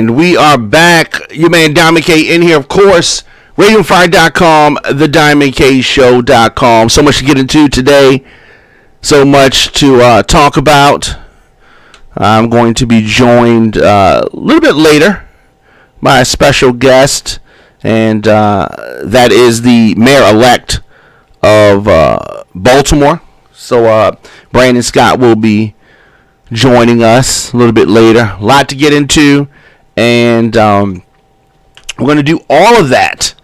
And we are back. Your man Diamond K in here, of course. RadioFire.com, TheDiamondKShow.com. So much to get into today. So much to talk about. I'm going to be joined a little bit later by a special guest. And that is the mayor-elect of Baltimore. So Brandon Scott will be joining us a little bit later. A lot to get into, and we're going to do all of that.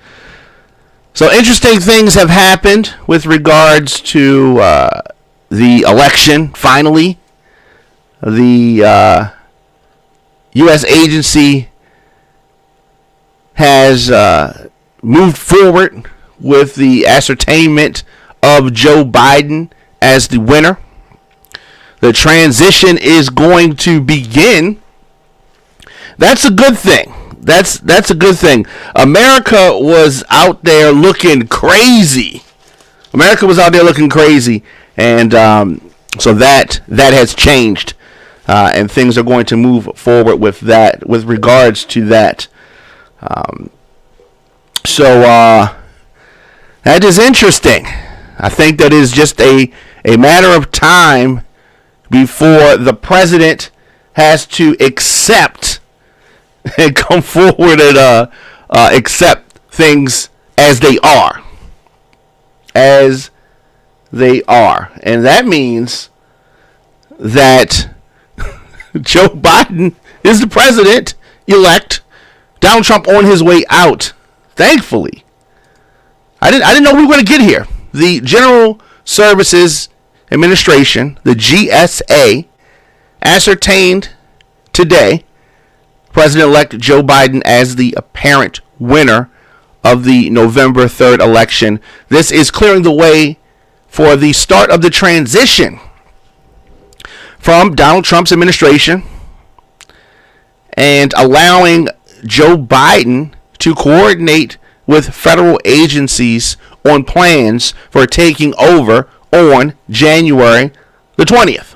So interesting things have happened with regards to the election. Finally, the U.S. agency has moved forward with the ascertainment of Joe Biden as the winner. The transition is going to begin. That's a good thing. That's a good thing. America was out there looking crazy. And so that has changed, and things are going to move forward with that, with regards to that. So that is interesting. I think that is just a matter of time before the president has to accept and come forward and accept things as they are. As they are. And that means that Joe Biden is the president-elect. Donald Trump on his way out. Thankfully. I didn't know we were going to get here. The General Services Administration, the GSA, ascertained today President-elect Joe Biden as the apparent winner of the November 3rd election. This is clearing the way for the start of the transition from Donald Trump's administration and allowing Joe Biden to coordinate with federal agencies on plans for taking over on January the 20th.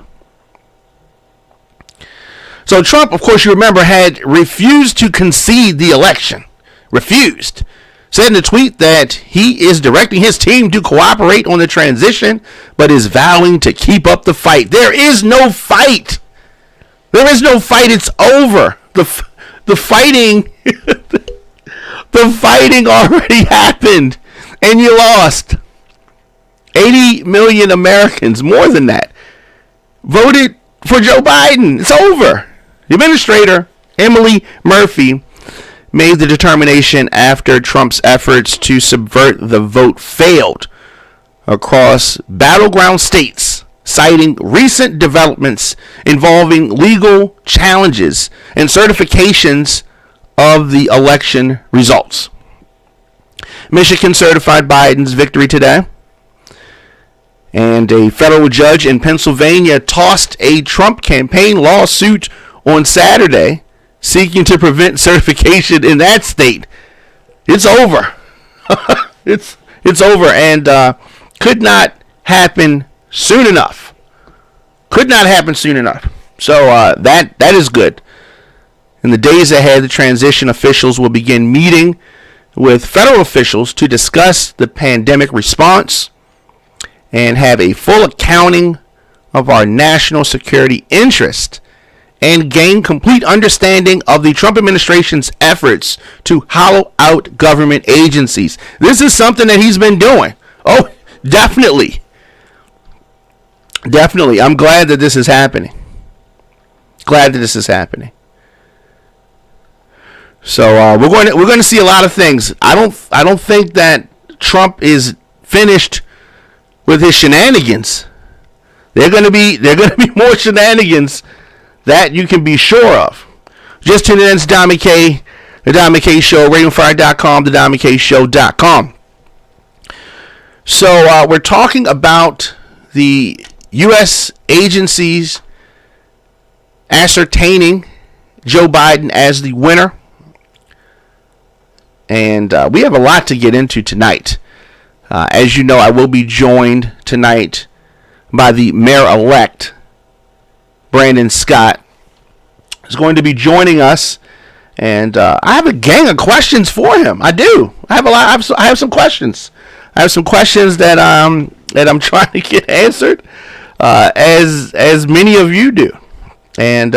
So Trump, of course, you remember, had refused to concede the election. Refused. Said in a tweet that he is directing his team to cooperate on the transition, but is vowing to keep up the fight. There is no fight. There is no fight. It's over. The fighting, the fighting already happened, and you lost. 80 million Americans, more than that, voted for Joe Biden. It's over. The administrator, Emily Murphy, made the determination after Trump's efforts to subvert the vote failed across battleground states, citing recent developments involving legal challenges and certifications of the election results. Michigan certified Biden's victory today, and a federal judge in Pennsylvania tossed a Trump campaign lawsuit on Saturday, seeking to prevent certification in that state. It's over. It's over, and could not happen soon enough. Could not happen soon enough. So that is good. In the days ahead, the transition officials will begin meeting with federal officials to discuss the pandemic response and have a full accounting of our national security interest, and gain complete understanding of the Trump administration's efforts to hollow out government agencies. This is something that he's been doing. Oh, definitely. Definitely. I'm glad that this is happening. Glad that this is happening. So we're going to see a lot of things. I don't think that Trump is finished with his shenanigans. They're going to be more shenanigans that you can be sure of. Just tune in to Diamond K, the Diamond K Show, RadioFire.com, TheDiamondKShow.com. So we're talking about the U.S. agencies ascertaining Joe Biden as the winner. And we have a lot to get into tonight. As you know, I will be joined tonight by the mayor-elect, Brandon Scott, is going to be joining us, And I have a gang of questions for him. I do. I have a lot. I have some questions. I have some questions that I'm trying to get answered, as many of you do. And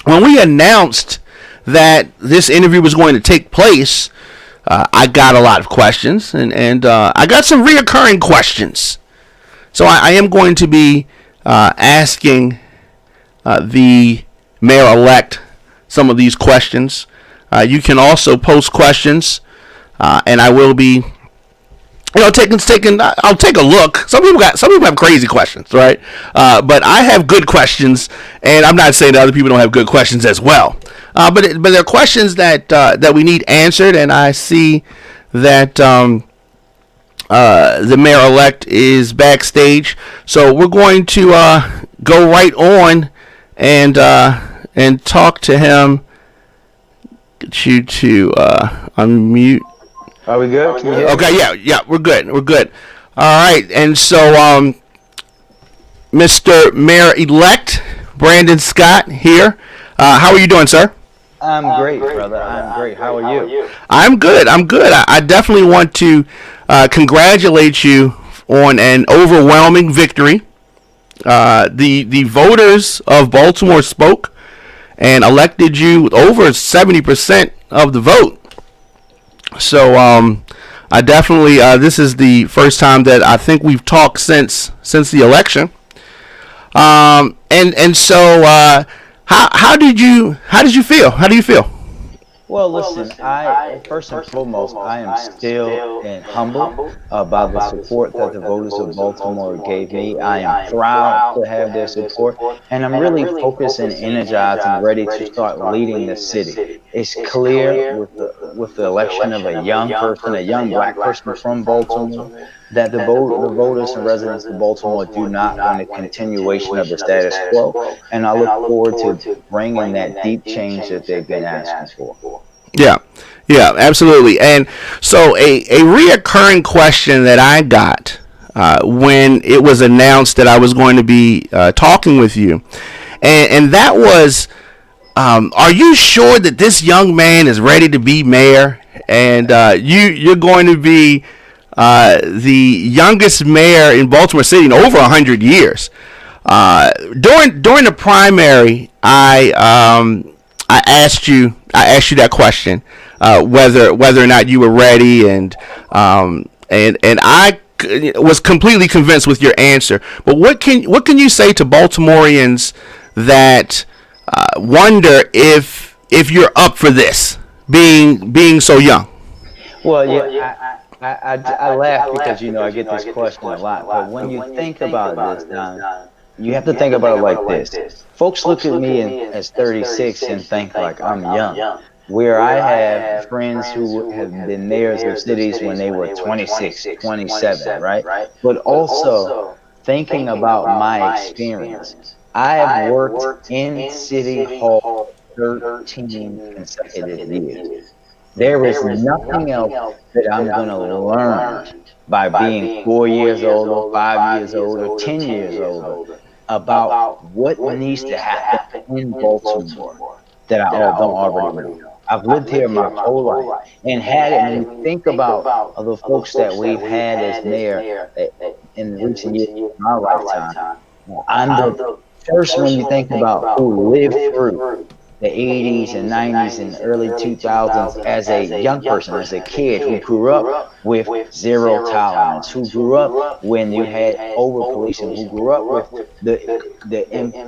when we announced that this interview was going to take place, I got a lot of questions, and I got some reoccurring questions. So I am going to be asking the mayor-elect some of these questions. You can also post questions, and I will be, taking. I'll take a look. Some people have crazy questions, right? But I have good questions, and I'm not saying that other people don't have good questions as well. But there are questions that we need answered, and I see that the mayor-elect is backstage, so we're going to go right on and talk to him. Get you to unmute. Are we good? Can you hear Okay, yeah, we're good. All right, and so Mr. Mayor-elect Brandon Scott here. How are you doing, sir? I'm great, brother. I'm great. How are you? I'm good. I definitely want to congratulate you on an overwhelming victory. The voters of Baltimore spoke and elected you with over 70% of the vote. So I definitely this is the first time that I think we've talked since the election. And so how did you feel? How do you feel? Well, listen, I first and foremost, I am still humbled by the support that the voters of Baltimore gave me. I am proud to have their support, and I'm really focused and energized and ready to start leading the city. It's clear with the election of a young person, a young black person from Baltimore, that the voters and residents of Baltimore do not want a continuation of the status quo, and I look forward to bringing that deep change that they've been asking for. Yeah, absolutely. And so a reoccurring question that I got when it was announced that I was going to be talking with you, and that was, are you sure that this young man is ready to be mayor? And you're going to be the youngest mayor in Baltimore City in over 100 years. During the primary, I asked you that question, whether or not you were ready, and I was completely convinced with your answer. But what can you say to Baltimoreans that wonder if you're up for this, being so young? Well, yeah, I laugh because I get this question a lot. But when you think about this, Don, you have to think about it like this. Folks look at me as 36 and think like I'm young, where I have friends who have been mayors of cities when they were 26, 27, right? But also thinking about my experience. I have worked in City Hall 13 consecutive years. There is nothing else that I'm going to learn by being 4 years older, 5 years older, 10 years older about what needs to happen in Baltimore that I don't already know. I've lived here my whole life, and when you think about the folks that we've had as mayor in recent years in my lifetime, I'm the first one you think about who lived through the 80s and 90s and early 2000s as a young person, as a kid who grew up with zero tolerance, who grew up when you had over-policing, who grew up with the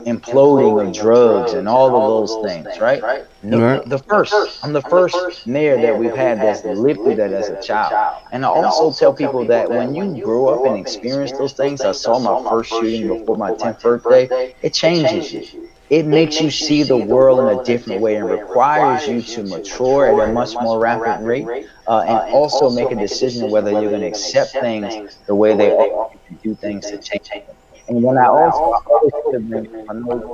imploding of drugs and all of those things, right? I'm the first mayor that we've had that's lived through that as a child. And I also tell people that when you grow up and experience those things, I saw my first shooting before my 10th birthday, it changes you. It makes you see the world in a different way and requires you to mature at a much more rapid rate, and also make a decision whether you're going to accept things the way they are and do things to change them. And when I know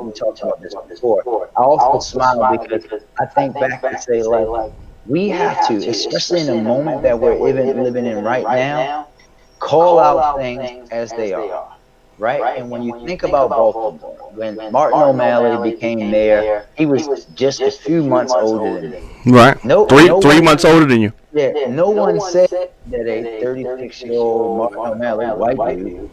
we talked about this before, I also smile because I think back and say, like, we have to, especially in the moment that we're even living in right now, call out things as they are. right? And when you think about Baltimore, when Martin O'Malley became mayor, he was just a few months older than me. Right. No, Three months older than you. yeah, no one said that a 36-year-old Martin O'Malley, white dude,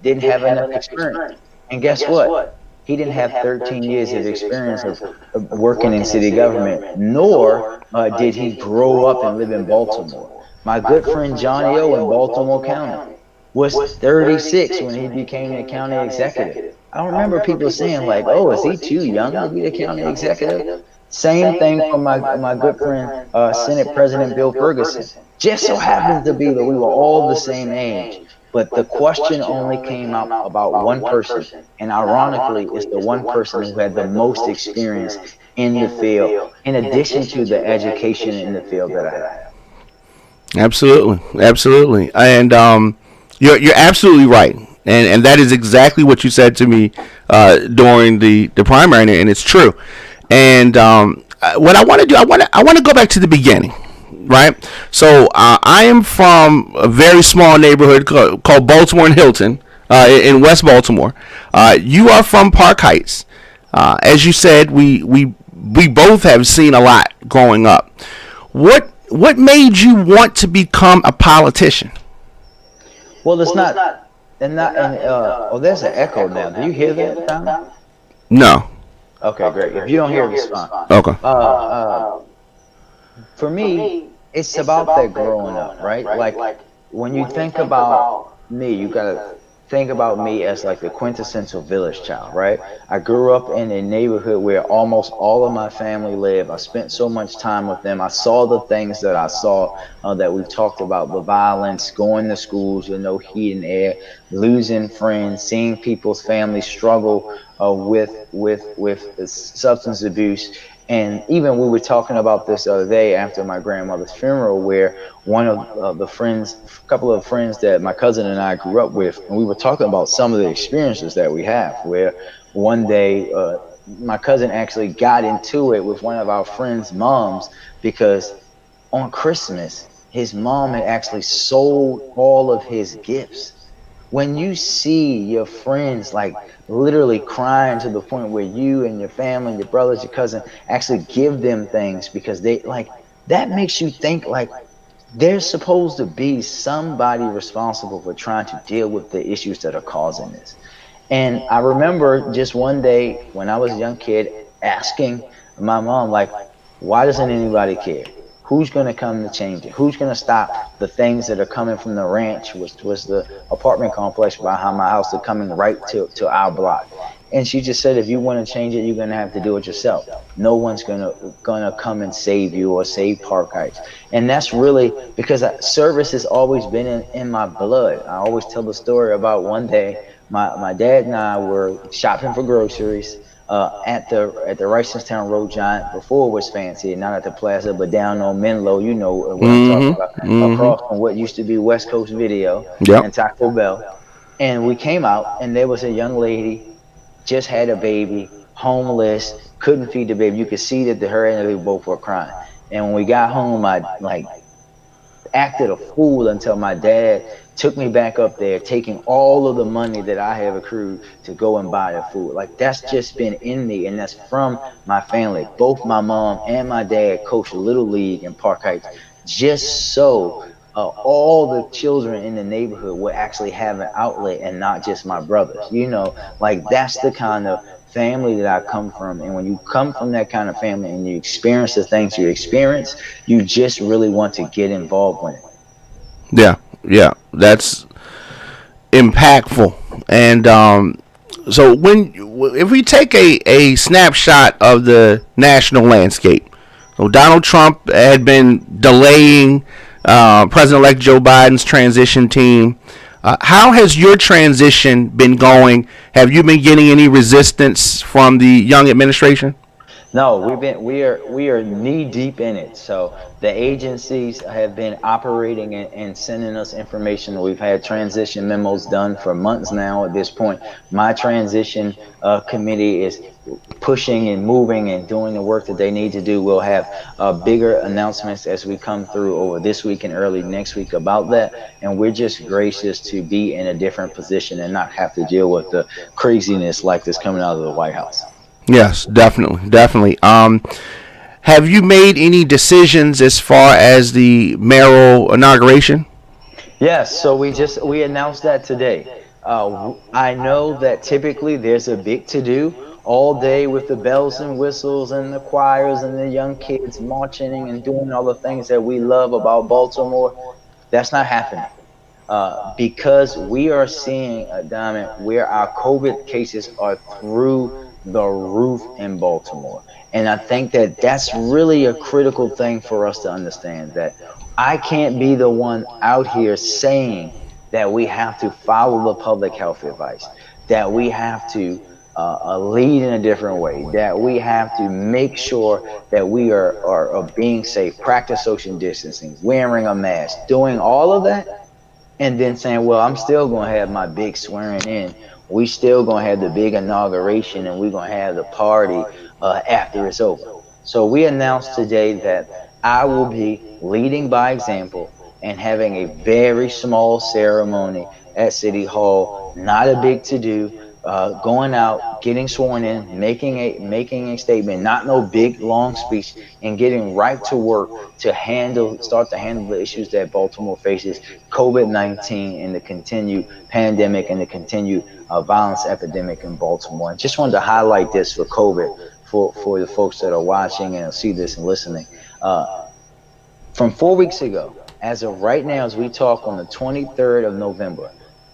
didn't have enough experience. And guess what? He didn't have 13 years of experience of working in city government, nor did he grow up and live in Baltimore. My good friend Johnny O in Baltimore County was 36 when he became the county executive. I don't remember people saying like, "Oh, is he too young to be the county executive?" Same thing from my good friend Senate President Bill Ferguson. Just so happens to be that we were all the same age. But the question only came out about one person, and ironically, it's the one person who had the most experience in the field, in addition to the education in the field that I have. Absolutely, absolutely, and you're absolutely right, and that is exactly what you said to me during the primary, and it's true. And what I want to do, I want to go back to the beginning, right? So I am from a very small neighborhood called Baltimore and Hilton in West Baltimore. You are from Park Heights. As you said, we both have seen a lot growing up. What made you want to become a politician? Well, it's not, oh, there's an echo now. Do you hear that, Tom? No. Okay, great. If you don't hear it, it's fine. Okay. For me, it's about that growing up, right? Like when you think about me, you gotta think about me as like the quintessential village child, right? I grew up in a neighborhood where almost all of my family lived. I spent so much time with them. I saw the things that I saw that we talked about, the violence, going to schools with no heat and air, losing friends, seeing people's families struggle with substance abuse. And even we were talking about this the other day after my grandmother's funeral, where one of the friends, a couple of friends that my cousin and I grew up with, and we were talking about some of the experiences that we have, where one day my cousin actually got into it with one of our friends' moms because on Christmas, his mom had actually sold all of his gifts. When you see your friends like literally crying to the point where you and your family, your brothers, your cousin actually give them things because they like, that makes you think like there's supposed to be somebody responsible for trying to deal with the issues that are causing this. And I remember just one day when I was a young kid asking my mom, like, why doesn't anybody care? Who's going to come to change it? Who's going to stop the things that are coming from the ranch, which was the apartment complex behind my house, that coming right to our block? And she just said, if you want to change it, you're going to have to do it yourself. No one's gonna come and save you or save Park Heights. And that's really because service has always been in my blood. I always tell the story about one day my dad and I were shopping for groceries at the Ricestown Road Giant before it was fancy, not at the plaza, but down on Menlo, you know what I'm talking about, across from what used to be West Coast Video and Taco Bell. And we came out, and there was a young lady, just had a baby, homeless, couldn't feed the baby. You could see that her and the baby both were crying. And when we got home, I like acted a fool until my dad took me back up there, taking all of the money that I have accrued to go and buy the food. Like, that's just been in me, and that's from my family. Both my mom and my dad coached Little League in Park Heights, just so all the children in the neighborhood would actually have an outlet and not just my brothers. You know, like, that's the kind of family that I come from. And when you come from that kind of family and you experience the things you experience, you just really want to get involved with it. Yeah, that's impactful. And so if we take a snapshot of the national landscape, so Donald Trump had been delaying President-elect Joe Biden's transition team. How has your transition been going? Have you been getting any resistance from the young administration? No, we are knee deep in it. So the agencies have been operating and sending us information. We've had transition memos done for months now. At this point, my transition committee is pushing and moving and doing the work that they need to do. We'll have bigger announcements as we come through over this week and early next week about that. And we're just gracious to be in a different position and not have to deal with the craziness like this coming out of the White House. Yes, definitely, definitely. Have you made any decisions as far as the mayoral inauguration? Yes, so we announced that today. I know that typically there's a big to do all day with the bells and whistles and the choirs and the young kids marching and doing all the things that we love about Baltimore. That's not happening because we are seeing a Diamond where our COVID cases are through the roof in Baltimore. And I think that that's really a critical thing for us to understand that I can't be the one out here saying that we have to follow the public health advice, that we have to lead in a different way, that we have to make sure that we are being safe, practice social distancing, wearing a mask, doing all of that and then saying, well, I'm still going to have my big swearing in. We still going to have the big inauguration and we're going to have the party after it's over. So we announced today that I will be leading by example and having a very small ceremony at City Hall, not a big to do. Going out, getting sworn in, making a statement, not no big long speech, and getting right to work to start to handle the issues that Baltimore faces, COVID-19 and the continued pandemic and the continued violence epidemic in Baltimore. And just wanted to highlight this for COVID for the folks that are watching and see this and listening. From 4 weeks ago, as of right now, as we talk on the 23rd of November,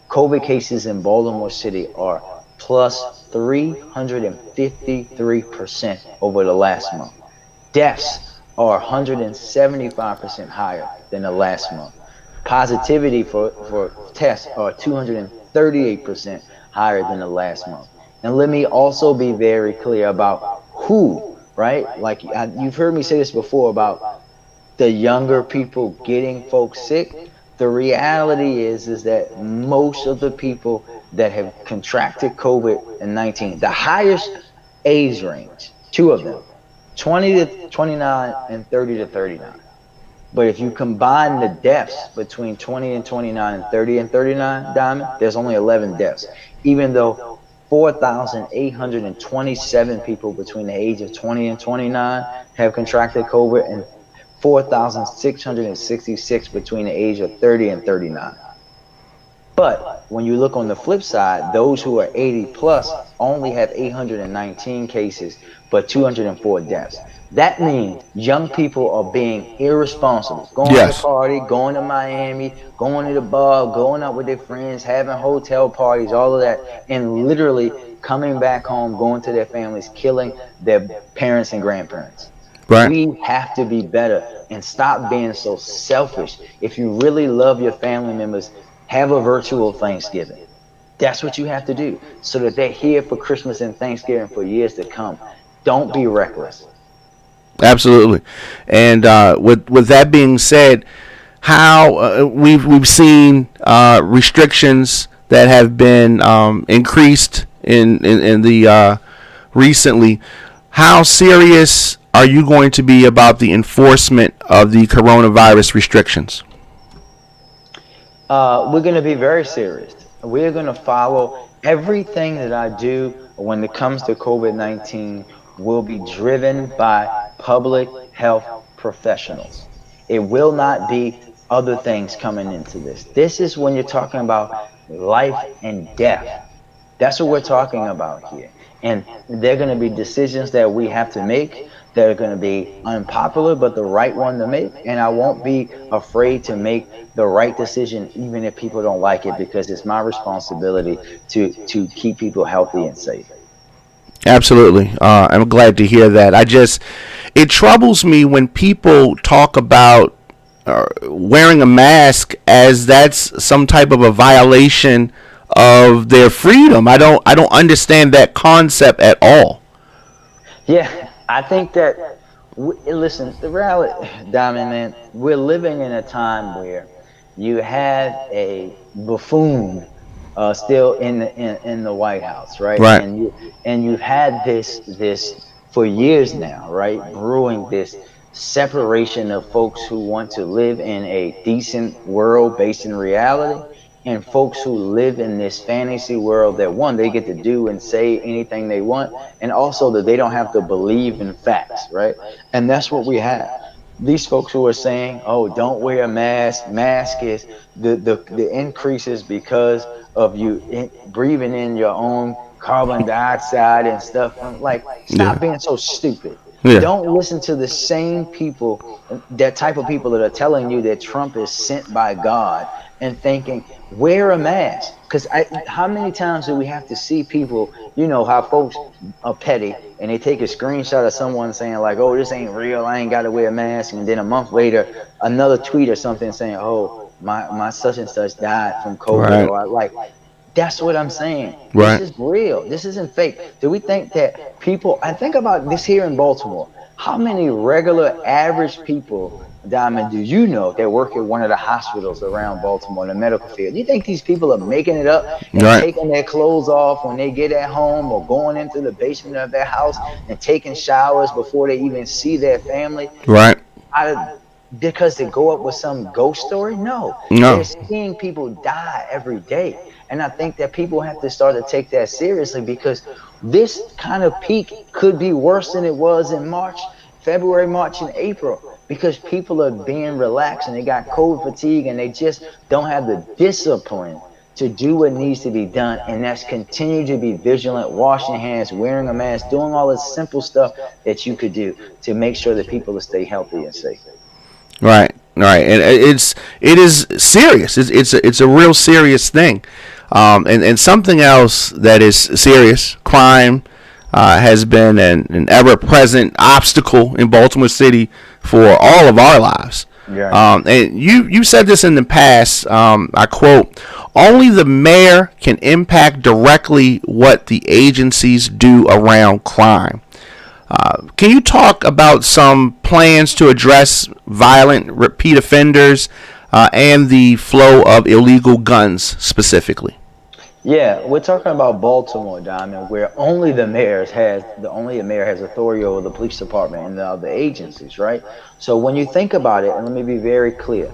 COVID cases in Baltimore City are plus 353% over the last month. Deaths are 175% higher than the last month. Positivity for tests are 238% higher than the last month. And let me also be very clear about who, right? Like you've heard me say this before about the younger people getting folks sick. The reality is that most of the people that have contracted COVID-19, the highest age range, two of them, 20 to 29 and 30 to 39. But if you combine the deaths between 20 and 29 and 30 and 39, Diamond, there's only 11 deaths, even though 4,827 people between the age of 20 and 29 have contracted COVID and 4,666 between the age of 30 and 39. But when you look on the flip side, those who are 80 plus only have 819 cases, but 204 deaths. That means young people are being irresponsible, going to the Yes. party, going to Miami, going to the bar, going out with their friends, having hotel parties, all of that, and literally coming back home, going to their families, killing their parents and grandparents. Right. We have to be better and stop being so selfish. If you really love your family members, have a virtual Thanksgiving. That's what you have to do so that they're here for Christmas and Thanksgiving for years to come. Don't be reckless. Absolutely. And with that being said, how we've seen restrictions that have been increased in the recently. How serious are you going to be about the enforcement of the coronavirus restrictions? We're going to be very serious. We're going to follow everything that I do when it comes to COVID-19 will be driven by public health professionals. It will not be other things coming into this. This is when you're talking about life and death. That's what we're talking about here. And there are going to be decisions that we have to make that are going to be unpopular, but the right one to make. And I won't be afraid to make the right decision, even if people don't like it, because it's my responsibility to keep people healthy and safe. Absolutely. I'm glad to hear that. It troubles me when people talk about wearing a mask as that's some type of a violation of their freedom. I don't understand that concept at all. Yeah, I think that, listen, the reality, Diamond Man, we're living in a time where you have a buffoon still in the White House, right? Right. And you've had this for years now, right? Brewing this separation of folks who want to live in a decent world based in reality, and folks who live in this fantasy world that, one, they get to do and say anything they want, and also that they don't have to believe in facts, right? And that's what we have. These folks who are saying, "Oh, don't wear a mask. Mask is the increases because of you breathing in your own carbon dioxide and stuff." I'm like, Yeah. stop being so stupid. Yeah. Don't listen to the same people, that type of people that are telling you that Trump is sent by God, and thinking, wear a mask. Because how many times do we have to see people, how folks are petty and they take a screenshot of someone saying, like, "Oh, this ain't real. I ain't got to wear a mask." And then a month later, another tweet or something saying, "Oh, my such and such died from COVID," Right. or like, that's what I'm saying. This Right. is real. This isn't fake. Do we think that people, I think about this here in Baltimore. How many regular average people, Diamond, do you know that work at one of the hospitals around Baltimore in the medical field? Do you think these people are making it up and Right. taking their clothes off when they get at home, or going into the basement of their house and taking showers before they even see their family? Right. I, because they go up with some ghost story? No, No. they're seeing people die every day. And I think that people have to start to take that seriously, because this kind of peak could be worse than it was in March, February, March, and April, because people are being relaxed and they got COVID fatigue and they just don't have the discipline to do what needs to be done. And that's continue to be vigilant, washing hands, wearing a mask, doing all this simple stuff that you could do to make sure that people will stay healthy and safe. Right. Right. And it is serious. It's a real serious thing. And something else that is serious, crime, has been an ever-present obstacle in Baltimore City for all of our lives. Yeah. And you said this in the past. I quote: "Only the mayor can impact directly what the agencies do around crime." Can you talk about some plans to address violent repeat offenders and the flow of illegal guns specifically? Yeah, we're talking about Baltimore, Diamond, where only the mayor has authority over the police department and the other agencies, right? So when you think about it, and let me be very clear,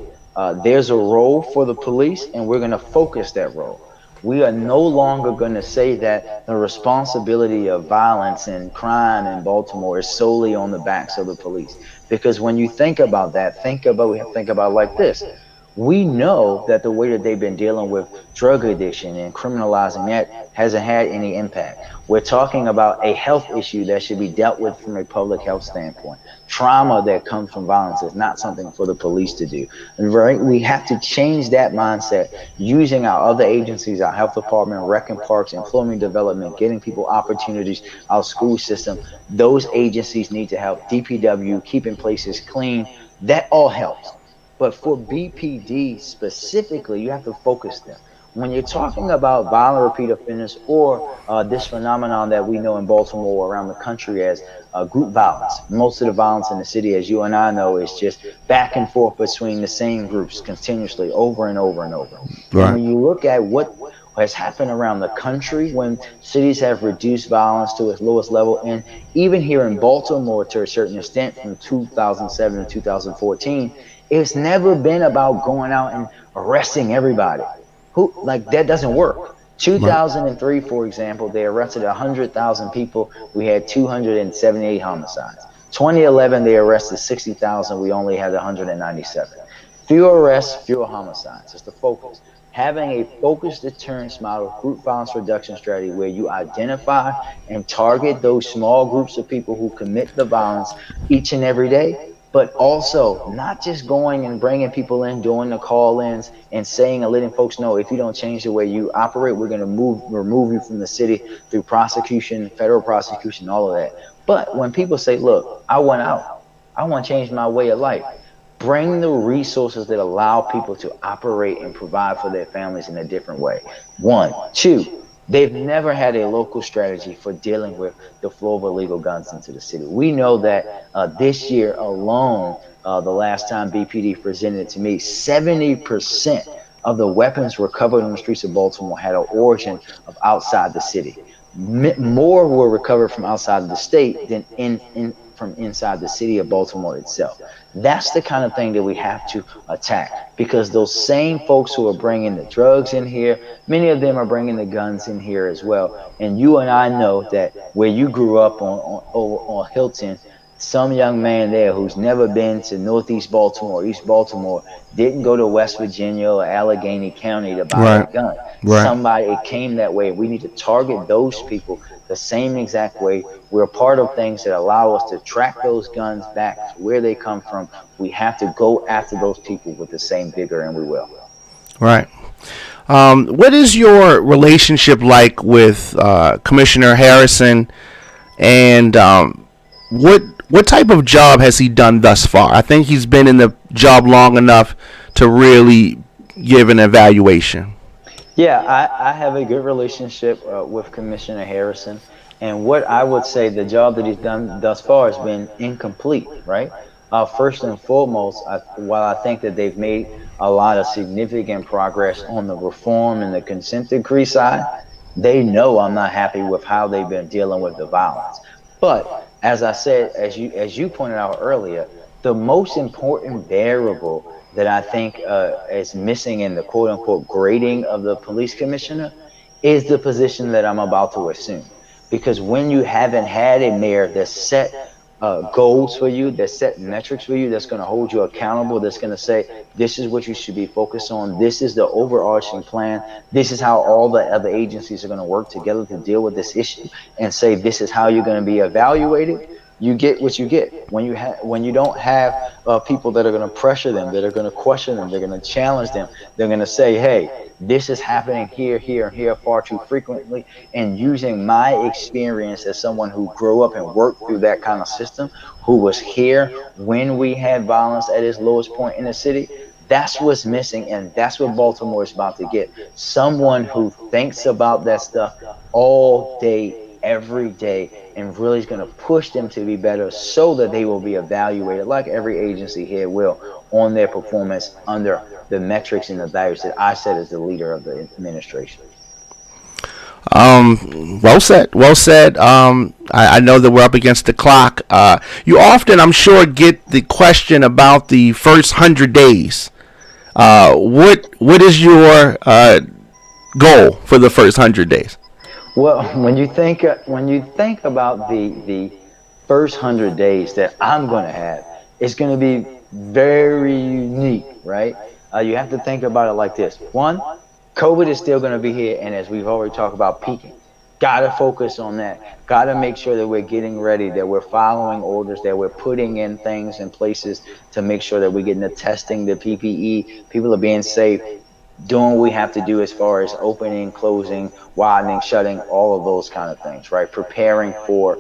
there's a role for the police, and we're going to focus that role. We are no longer going to say that the responsibility of violence and crime in Baltimore is solely on the backs of the police. Because when you think about that, we have to think about it like this. We know that the way that they've been dealing with drug addiction and criminalizing that hasn't had any impact. We're talking about a health issue that should be dealt with from a public health standpoint. Trauma that comes from violence is not something for the police to do. Right? We have to change that mindset using our other agencies, our health department, rec and parks, employment development, getting people opportunities, our school system. Those agencies need to help. DPW, keeping places clean. That all helps. But for BPD specifically, you have to focus them. When you're talking about violent repeat offenders, or this phenomenon that we know in Baltimore, around the country, as group violence, most of the violence in the city, as you and I know, is just back and forth between the same groups continuously, over and over and over. And Right. when you look at what has happened around the country, when cities have reduced violence to its lowest level, and even here in Baltimore to a certain extent from 2007 to 2014, it's never been about going out and arresting everybody. Who, like, that doesn't work. Right. 2003, for example, they arrested 100,000 people. We had 278 homicides. 2011, they arrested 60,000. We only had 197. Fewer arrests, fewer homicides. It's the focus. Having a focused deterrence model, group violence reduction strategy, where you identify and target those small groups of people who commit the violence each and every day, but also not just going and bringing people in, doing the call-ins and saying and letting folks know, if you don't change the way you operate, we're going to remove you from the city through prosecution, federal prosecution, all of that. But when people say, look, I want out, I want to change my way of life, bring the resources that allow people to operate and provide for their families in a different way. One. Two, They've never had a local strategy for dealing with the flow of illegal guns into the city. We know that this year alone, the last time BPD presented it to me, 70% of the weapons recovered on the streets of Baltimore had an origin of outside the city. More were recovered from outside of the state than from inside the city of Baltimore itself. That's the kind of thing that we have to attack, because those same folks who are bringing the drugs in here, many of them are bringing the guns in here as well. And you and I know that where you grew up on Hilton, some young man there who's never been to Northeast Baltimore, East Baltimore, didn't go to West Virginia or Allegheny County to buy Right. that gun. Right. Somebody, it came that way. We need to target those people the same exact way. We're part of things that allow us to track those guns back to where they come from. We have to go after those people with the same vigor, and we will. Right. What is your relationship like with Commissioner Harrison, and what type of job has he done thus far? I think he's been in the job long enough to really give an evaluation. Yeah, I have a good relationship with Commissioner Harrison. And what I would say, the job that he's done thus far has been incomplete, right? First and foremost, while I think that they've made a lot of significant progress on the reform and the consent decree side, they know I'm not happy with how they've been dealing with the violence. But as I said, as you pointed out earlier, the most important variable that I think is missing in the quote unquote grading of the police commissioner is the position that I'm about to assume. Because when you haven't had a mayor that set goals for you, that set metrics for you, that's going to hold you accountable, that's going to say, this is what you should be focused on, this is the overarching plan, this is how all the other agencies are going to work together to deal with this issue, and say, this is how you're going to be evaluated, you get what you get. When you don't have people that are going to pressure them, that are going to question them, they're going to challenge them, they're going to say, hey, this is happening here, here, and here far too frequently. And using my experience as someone who grew up and worked through that kind of system, who was here when we had violence at its lowest point in the city, that's what's missing. And that's what Baltimore is about to get. Someone who thinks about that stuff all day, every day, and really is going to push them to be better so that they will be evaluated, like every agency here will, on their performance under the metrics and the values that I set as the leader of the administration. Well said. Well said. I know that we're up against the clock. You often, I'm sure, get the question about the first 100 days. What is your goal for the first 100 days? Well, when you think about the first 100 days that I'm going to have, it's going to be very unique, right? You have to think about it like this. One, COVID is still going to be here, and as we've already talked about, peaking. Gotta focus on that. Gotta make sure that we're getting ready, that we're following orders, that we're putting in things in places to make sure that we're getting the testing, the PPE, people are being safe, doing what we have to do as far as opening, closing, widening, shutting, all of those kind of things, right? Preparing for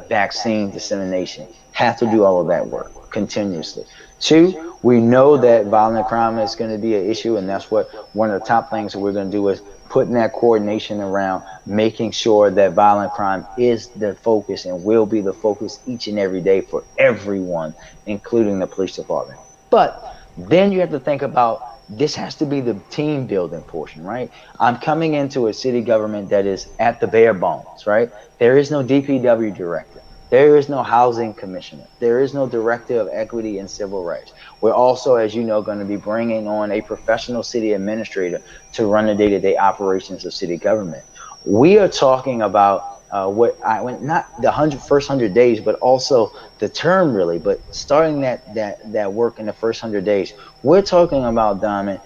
vaccine dissemination. Have to do all of that work continuously. Two, we know that violent crime is going to be an issue, and that's what one of the top things that we're going to do is putting that coordination around making sure that violent crime is the focus and will be the focus each and every day for everyone, including the police department. But then you have to think about, this has to be the team building portion, right? I'm coming into a city government that is at the bare bones, right? There is no DPW director. There is no housing commissioner. There is no director of equity and civil rights. We're also, as you know, going to be bringing on a professional city administrator to run the day-to-day operations of city government. We are talking about not the first 100 days, but also the term, really. But starting that work in the first 100 days, we're talking about, Diamond,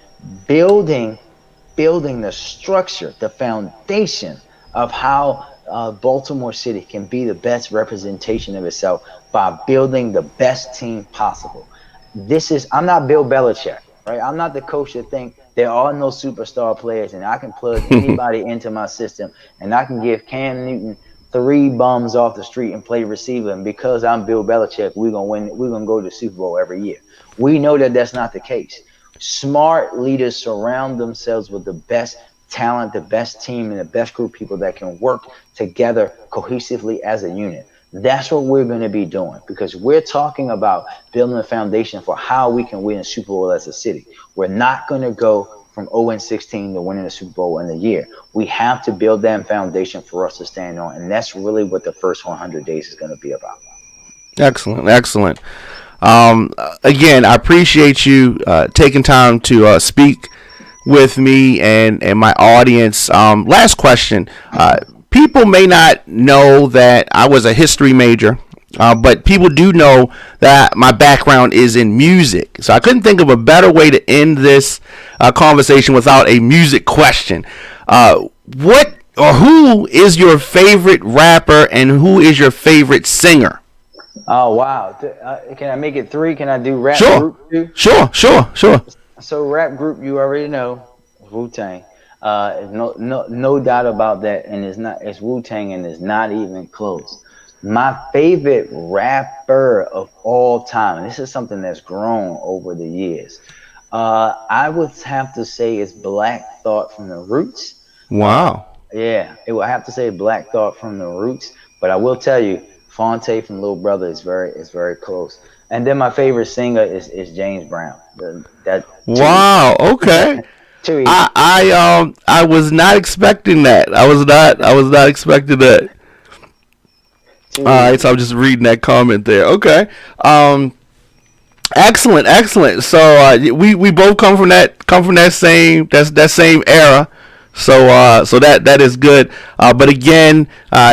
building the structure, the foundation of how Baltimore City can be the best representation of itself by building the best team possible. I'm not Bill Belichick, right? I'm not the coach that think there are no superstar players and I can plug anybody into my system and I can give Cam Newton three bums off the street and play receiver. And because I'm Bill Belichick, we're going to win. We're going to go to the Super Bowl every year. We know that that's not the case. Smart leaders surround themselves with the best talent, the best team, and the best group of people that can work together cohesively as a unit. That's what we're going to be doing, because we're talking about building a foundation for how we can win a Super Bowl as a city. We're not going to go from 0-16 to winning a Super Bowl in a year. We have to build that foundation for us to stand on, and that's really what the first 100 days is going to be about. Excellent, excellent. Again, I appreciate you taking time to speak with me and my audience. Last question. People may not know that I was a history major, but people do know that my background is in music. So I couldn't think of a better way to end this conversation without a music question. What or who is your favorite rapper and who is your favorite singer? Oh, wow. Can I make it 3? Can I do rap Sure. group too? Sure. So rap group, you already know, Wu-Tang. No doubt about that, and it's Wu-Tang, and it's not even close. My favorite rapper of all time, and this is something that's grown over the years, I would have to say it's Black Thought from the Roots. Wow. Yeah, it would have to say Black Thought from the Roots, but I will tell you, Fonte from Little Brother is very close. And then my favorite singer is James Brown. Wow. Okay. Too easy. I was not expecting that. I was not expecting that. All right, so I'm just reading that comment there. Okay. Excellent. So we both come from that same era. So that is good. But again,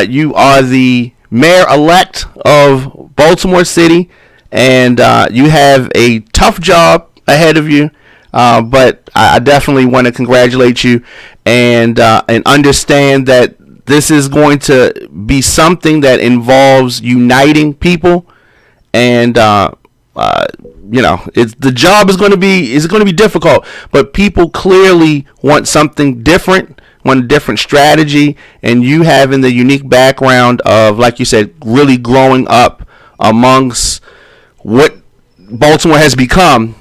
you are the mayor-elect of Baltimore City, and you have a tough job ahead of you. But I definitely want to congratulate you and understand that this is going to be something that involves uniting people, and the job is going to be difficult, but people clearly want something different, want a different strategy, and you having the unique background of, like you said, really growing up amongst what Baltimore has become.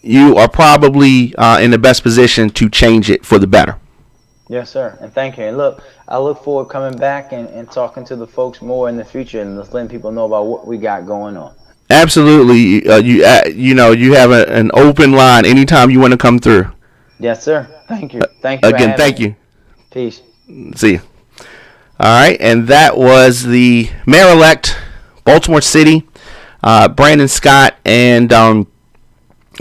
You are probably in the best position to change it for the better. Yes, sir. And thank you. And look, I look forward coming back and talking to the folks more in the future and just letting people know about what we got going on. Absolutely. You have an open line anytime you want to come through. Yes, sir. Thank you. Thank you. Again, thank you. Peace. See you. All right. And that was the mayor-elect, Baltimore City, Brandon Scott. And,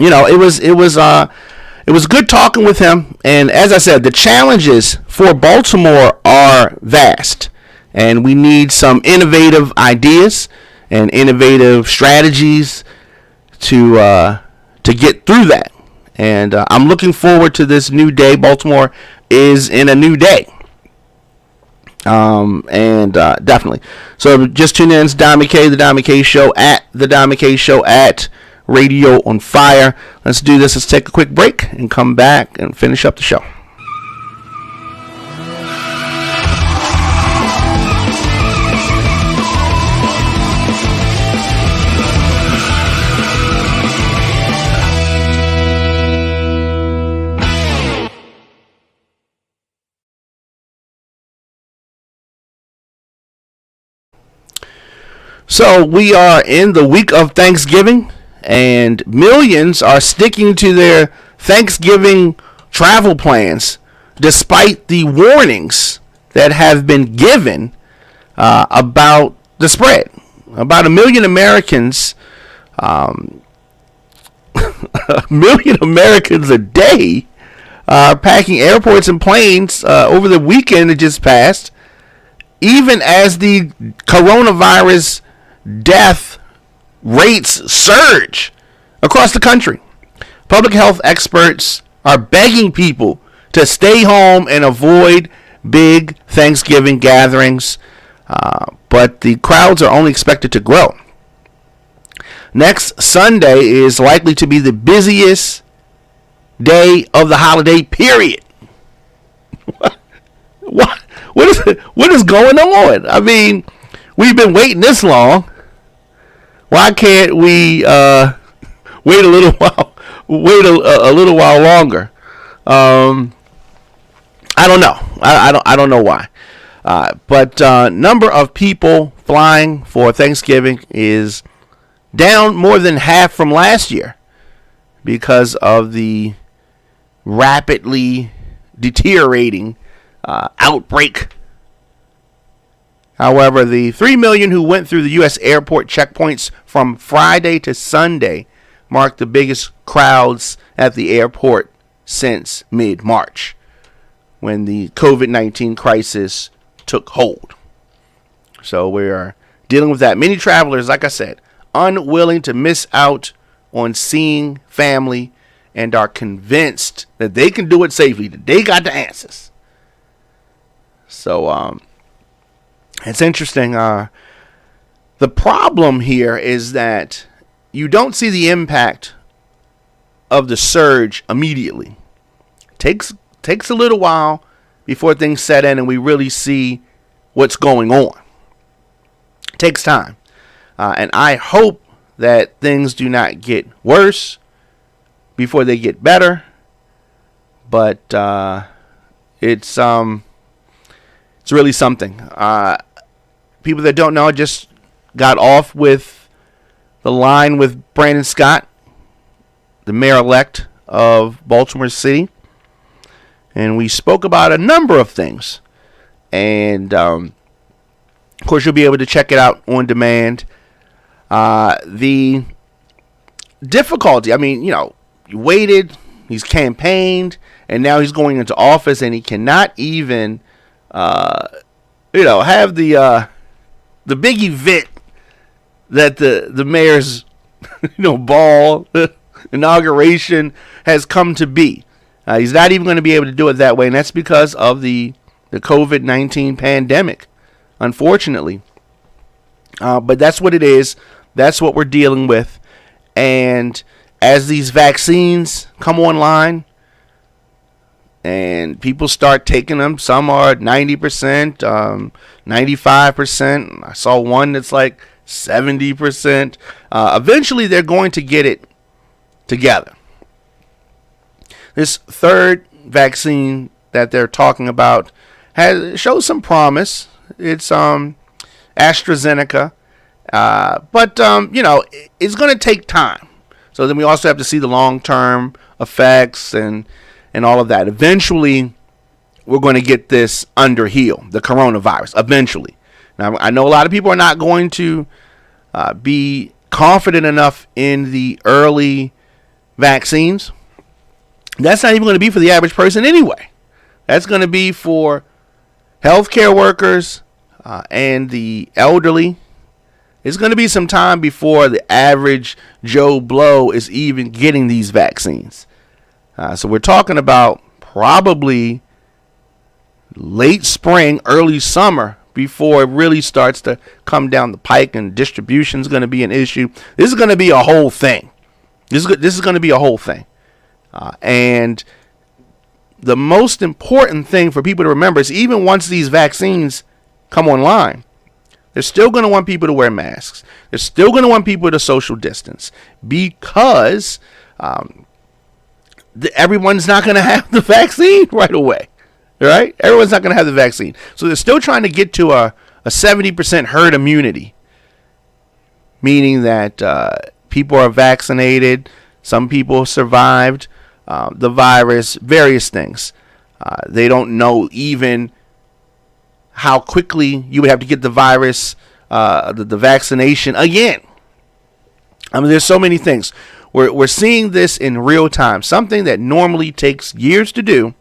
it was good talking with him. And as I said, the challenges for Baltimore are vast, and we need some innovative ideas and innovative strategies to get through that. And I'm looking forward to this new day. Baltimore is in a new day. Definitely. So just tune in. It's Don McKay, the Don McKay Show at the Don McKay Show at Radio on Fire. Let's do this. Let's take a quick break and come back and finish up the show. So we are in the week of Thanksgiving, and millions are sticking to their Thanksgiving travel plans despite the warnings that have been given about the spread. About 1 million Americans, a million Americans a day are packing airports and planes over the weekend that just passed, even as the coronavirus death rates surge across the country. Public health experts are begging people to stay home and avoid big Thanksgiving gatherings, but the crowds are only expected to grow. Next Sunday is likely to be the busiest day of the holiday period. What is going on? I mean, we've been waiting this long. Why can't we wait a little while? Wait a little while longer. I don't know. I don't know why. But number of people flying for Thanksgiving is down more than half from last year because of the rapidly deteriorating outbreak. However, the 3 million who went through the U.S. airport checkpoints from Friday to Sunday marked the biggest crowds at the airport since mid-March, when the COVID-19 crisis took hold. So we're dealing with that. Many travelers, like I said, unwilling to miss out on seeing family and are convinced that they can do it safely, that they got the answers. So it's interesting. The problem here is that you don't see the impact of the surge immediately. Takes a little while before things set in and we really see what's going on. It takes time. And I hope that things do not get worse before they get better. But it's really something. People that don't know, just got off with the line with Brandon Scott, the mayor-elect of Baltimore City. And we spoke about a number of things. And, of course, you'll be able to check it out on demand. The difficulty, you waited, he's campaigned, and now he's going into office, and he cannot even, have the big event that the mayor's, ball inauguration has come to be. He's not even going to be able to do it that way, and that's because of the COVID-19 pandemic, unfortunately. But that's what it is. That's what we're dealing with. And as these vaccines come online and people start taking them, some are 90%, 95%. I saw one that's like 70%. Eventually, they're going to get it together. This third vaccine that they're talking about shows some promise. It's AstraZeneca, but it's going to take time. So then we also have to see the long-term effects and all of that. Eventually, we're going to get this under heel, the coronavirus. Eventually. Now, I know a lot of people are not going to be confident enough in the early vaccines. That's not even going to be for the average person anyway. That's going to be for healthcare workers and the elderly. It's going to be some time before the average Joe Blow is even getting these vaccines. So we're talking about probably late spring, early summer before it really starts to come down the pike, and distribution is going to be an issue. This is going to be a whole thing. This is going to be a whole thing. And the most important thing for people to remember is even once these vaccines come online, they're still going to want people to wear masks. They're still going to want people to social distance because everyone's not going to have the vaccine right away. Right? Everyone's not going to have the vaccine. So they're still trying to get to a 70% herd immunity, meaning that people are vaccinated. Some people survived the virus, various things. They don't know even how quickly you would have to get the virus, the vaccination again. There's so many things. We're seeing this in real time. Something that normally takes years to do,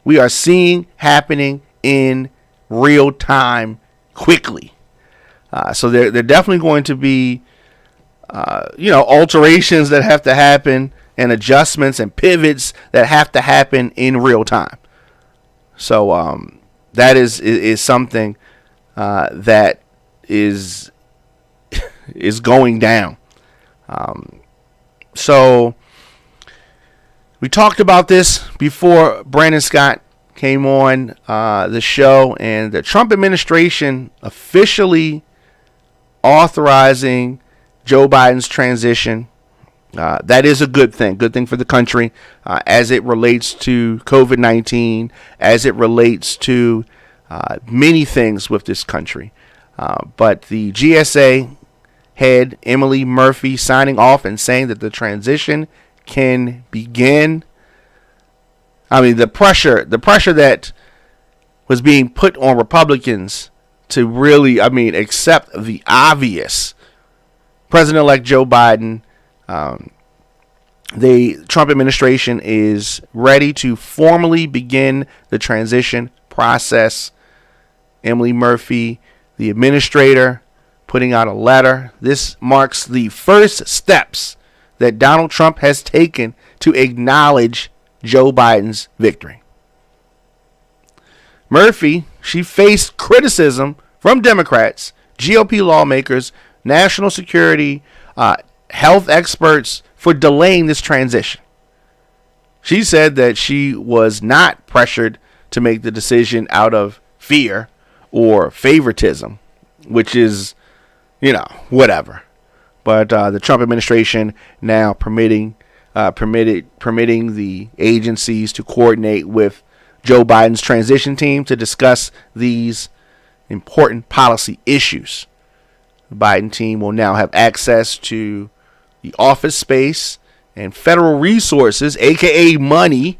we are seeing happening in real time quickly. So they're definitely going to be, alterations that have to happen and adjustments and pivots that have to happen in real time. So that is something that is going down. So we talked about this before Brandon Scott came on the show, and the Trump administration officially authorizing Joe Biden's transition That is a good thing for the country as it relates to COVID-19, as it relates to many things with this country. But the GSA head, Emily Murphy, signing off and saying that the transition can begin. I mean, the pressure that was being put on Republicans to really, accept the obvious. President-elect Joe Biden, the Trump administration is ready to formally begin the transition process. Emily Murphy, the administrator, putting out a letter. This marks the first steps that Donald Trump has taken to acknowledge Joe Biden's victory. Murphy, she faced criticism from Democrats, GOP lawmakers, national security, health experts for delaying this transition. She said that she was not pressured to make the decision out of fear or favoritism, which is, whatever. But the Trump administration now permitting the agencies to coordinate with Joe Biden's transition team to discuss these important policy issues. The Biden team will now have access to the office space and federal resources, aka money,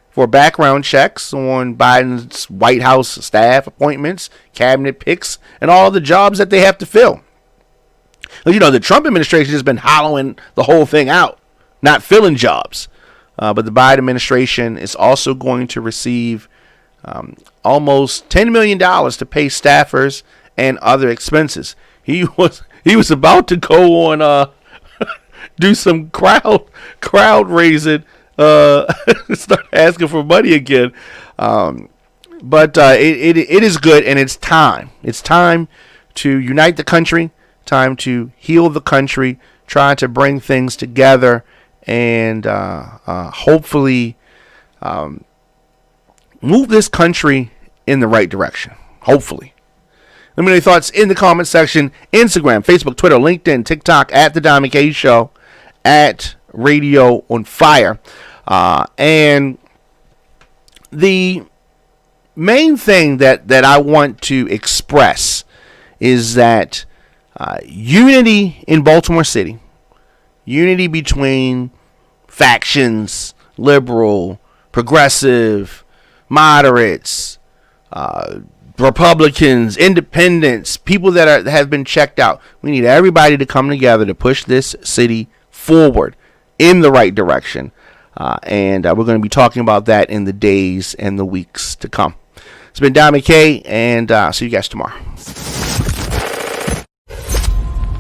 for background checks on Biden's White House staff appointments, cabinet picks, and all the jobs that they have to fill. The Trump administration has been hollowing the whole thing out, not filling jobs. But the Biden administration is also going to receive almost $10 million to pay staffers and other expenses. He was about to go on do some crowd raising, start asking for money again. But it is good, and it's time. It's time to unite the country, time to heal the country, trying to bring things together, and hopefully move this country in the right direction. Hopefully. Let me know your thoughts in the comment section. Instagram, Facebook, Twitter, LinkedIn, TikTok, at The Diamond K Show, at Radio on Fire. And the main thing that I want to express is that unity in Baltimore City, unity between factions, liberal, progressive, moderates, Republicans, independents, people that have been checked out. We need everybody to come together to push this city forward in the right direction. And we're going to be talking about that in the days and the weeks to come. It's been Diamond K, and see you guys tomorrow.